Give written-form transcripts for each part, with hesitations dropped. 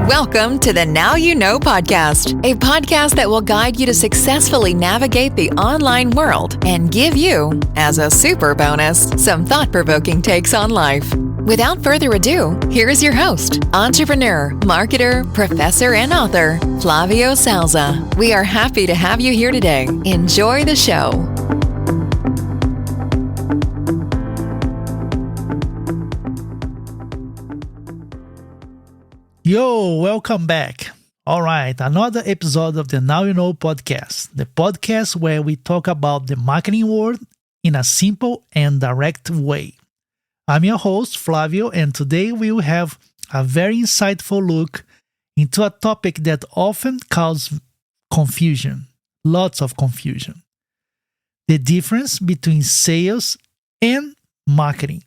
Welcome to the Now You Know podcast, a podcast that will guide you to successfully navigate the online world and give you, as a super bonus, some thought-provoking takes on life. Without further ado, here is your host, entrepreneur, marketer, professor, and author, Flavio Salza. We are happy to have you here today. Enjoy the show. Yo, welcome back. All right, another episode of the Now You Know podcast, the podcast where we talk about the marketing world in a simple and direct way. I'm your host, Flavio, and today we will have a very insightful look into a topic that often causes confusion, lots of confusion. The difference between sales and marketing.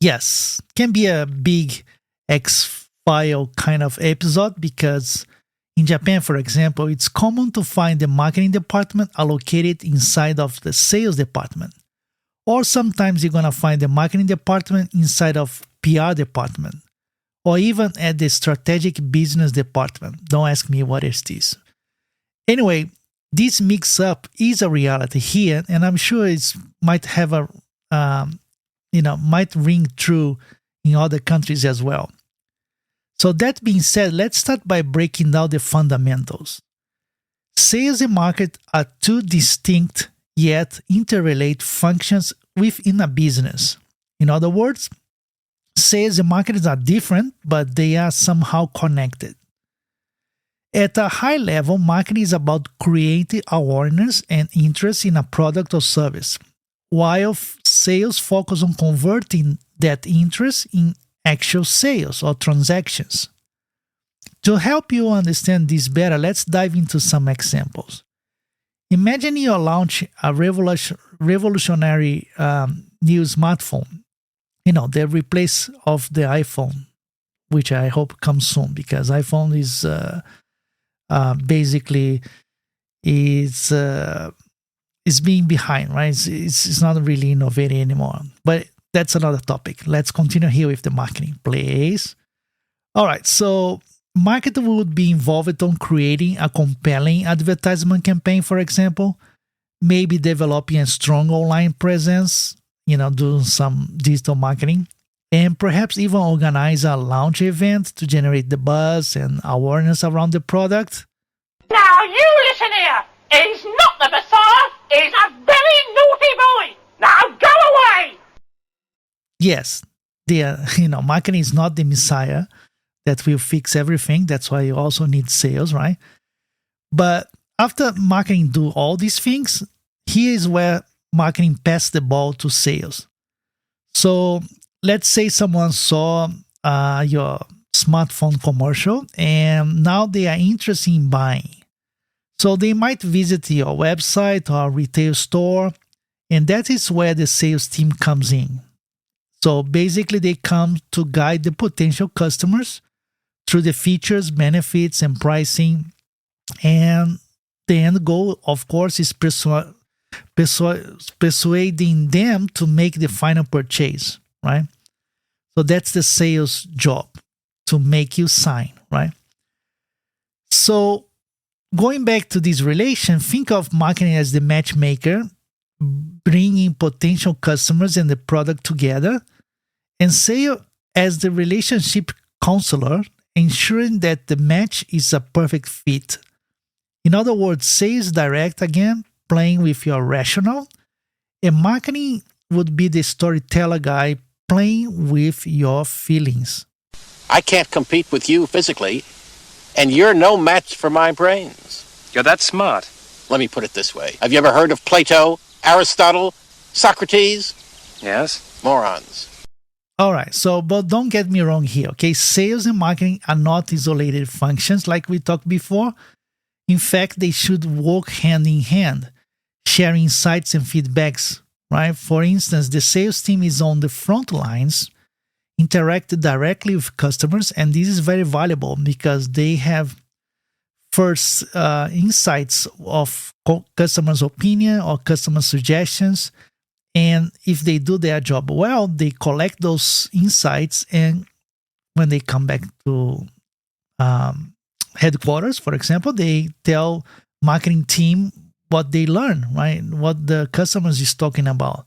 Yes, can be a big X-file kind of episode because in Japan, for example, it's common to find the marketing department allocated inside of the sales department. Or sometimes you're going to find the marketing department inside of PR department. Or even at the strategic business department. Don't ask me what is this. Anyway, this mix-up is a reality here, and I'm sure it might have might ring true in other countries as well. So that being said, let's start by breaking down the fundamentals. Sales and market are two distinct yet interrelated functions within a business. In other words, sales and marketing are different, but they are somehow connected. At a high level, marketing is about creating awareness and interest in a product or service, while sales focus on converting that interest in actual sales or transactions. To help you understand this better, let's dive into some examples. Imagine you launch a revolutionary new smartphone, the replace of the iPhone, which I hope comes soon because iPhone is basically is being behind, right? It's not really innovating anymore. But that's another topic. Let's continue here with the marketing, please. All right, so marketing would be involved on creating a compelling advertisement campaign, for example, maybe developing a strong online presence, doing some digital marketing, and perhaps even organize a launch event to generate the buzz and awareness around the product. Now you listen here. He's not the Messiah. He's a very naughty boy. Now go away. Yes, marketing is not the Messiah that will fix everything. That's why you also need sales, right? But after marketing do all these things, here is where marketing passes the ball to sales. So let's say someone saw your smartphone commercial and now they are interested in buying. So they might visit your website or retail store, and that is where the sales team comes in. So basically they come to guide the potential customers through the features, benefits, and pricing. And the end goal, of course, is persuading them to make the final purchase, right? So that's the sales job, to make you sign, right? So going back to this relation, think of marketing as the matchmaker, bringing potential customers and the product together, and sales as the relationship counselor, ensuring that the match is a perfect fit. In other words, sales direct, again, playing with your rationale, and marketing would be the storyteller guy playing with your feelings. I can't compete with you physically, and you're no match for my brains. You're that smart. Let me put it this way. Have you ever heard of Plato, Aristotle, Socrates? Yes. Morons. All right, but don't get me wrong here, okay? Sales and marketing are not isolated functions like we talked before. In fact, they should work hand in hand, sharing insights and feedbacks, right? For instance, the sales team is on the front lines, interacted directly with customers, and this is very valuable because they have first insights of customers' opinion or customer suggestions. And if they do their job well, they collect those insights, and when they come back to headquarters, for example, they tell marketing team what they learn, right? What the customers is talking about.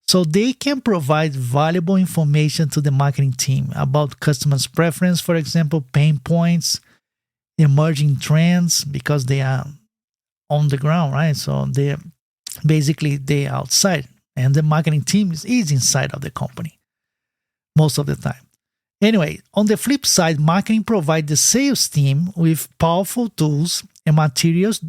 So they can provide valuable information to the marketing team about customers' preference, for example, pain points, emerging trends, because they are on the ground, right? So they're outside, and the marketing team is inside of the company most of the time. Anyway, on the flip side, marketing provides the sales team with powerful tools and materials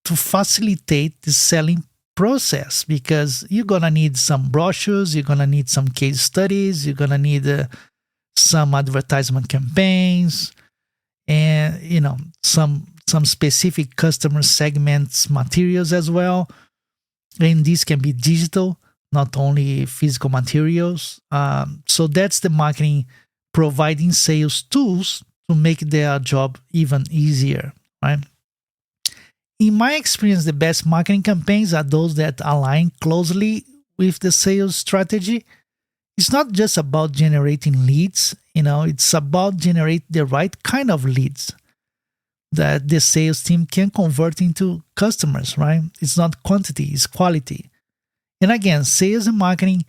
to facilitate the selling process, because you're going to need some brochures, you're going to need some case studies, you're going to need some advertisement campaigns, and some specific customer segments materials as well. And these can be digital, not only physical materials. So that's the marketing providing sales tools to make their job even easier, right? In my experience, the best marketing campaigns are those that align closely with the sales strategy. It's not just about generating leads, it's about generating the right kind of leads that the sales team can convert into customers, right? It's not quantity, it's quality. And again, sales and marketing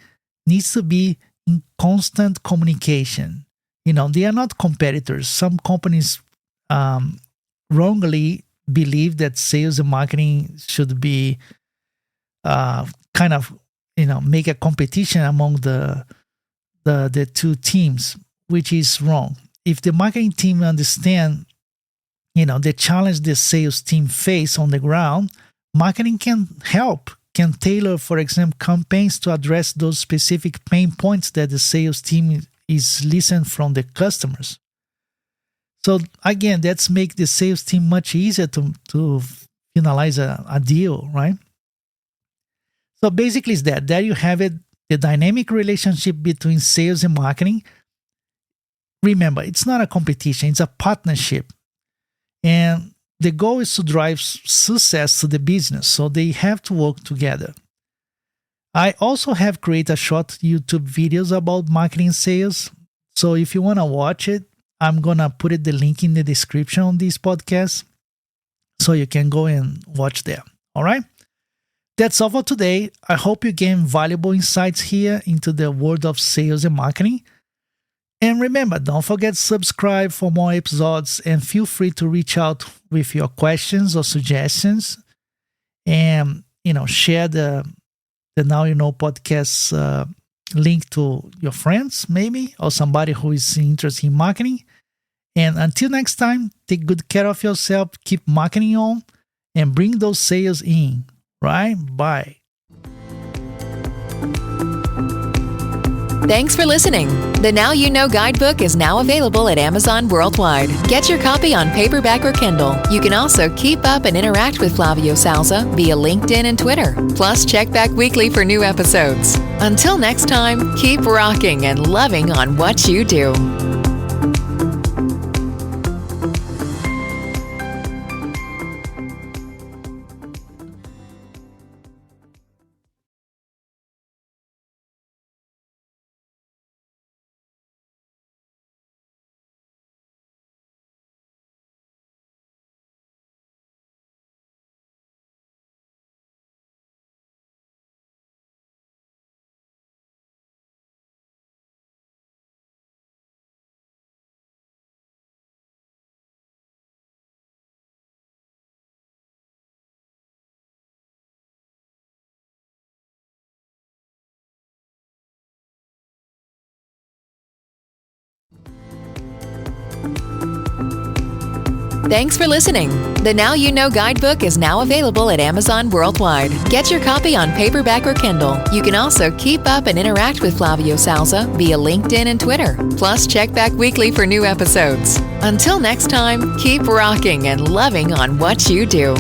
needs to be in constant communication. They are not competitors. Some companies wrongly believe that sales and marketing should be make a competition among the two teams, which is wrong. If the marketing team understand, the challenge the sales team face on the ground, marketing can tailor, for example, campaigns to address those specific pain points that the sales team is listening from the customers. So again, that's make the sales team much easier to finalize a deal, right? So basically it's that. There you have it, the dynamic relationship between sales and marketing. Remember, it's not a competition, it's a partnership. And the goal is to drive success to the business, so they have to work together. I also have created short YouTube videos about marketing and sales. So if you want to watch it, I'm going to put the link in the description on this podcast, so you can go and watch there. All right? That's all for today. I hope you gain valuable insights here into the world of sales and marketing. And remember, don't forget to subscribe for more episodes, and feel free to reach out with your questions or suggestions, and share the Now You Know podcast link to your friends, maybe, or somebody who is interested in marketing. And until next time, take good care of yourself, keep marketing on, and bring those sales in. Right? Bye. Thanks for listening. The Now You Know guidebook is now available at Amazon worldwide. Get your copy on paperback or Kindle. You can also keep up and interact with Flavio Salza via LinkedIn and Twitter. Plus, check back weekly for new episodes. Until next time, keep rocking and loving on what you do. Thanks for listening. The Now You Know guidebook is now available at Amazon worldwide. Get your copy on paperback or Kindle. You can also keep up and interact with Flavio Salza via LinkedIn and Twitter. Plus, check back weekly for new episodes. Until next time, keep rocking and loving on what you do.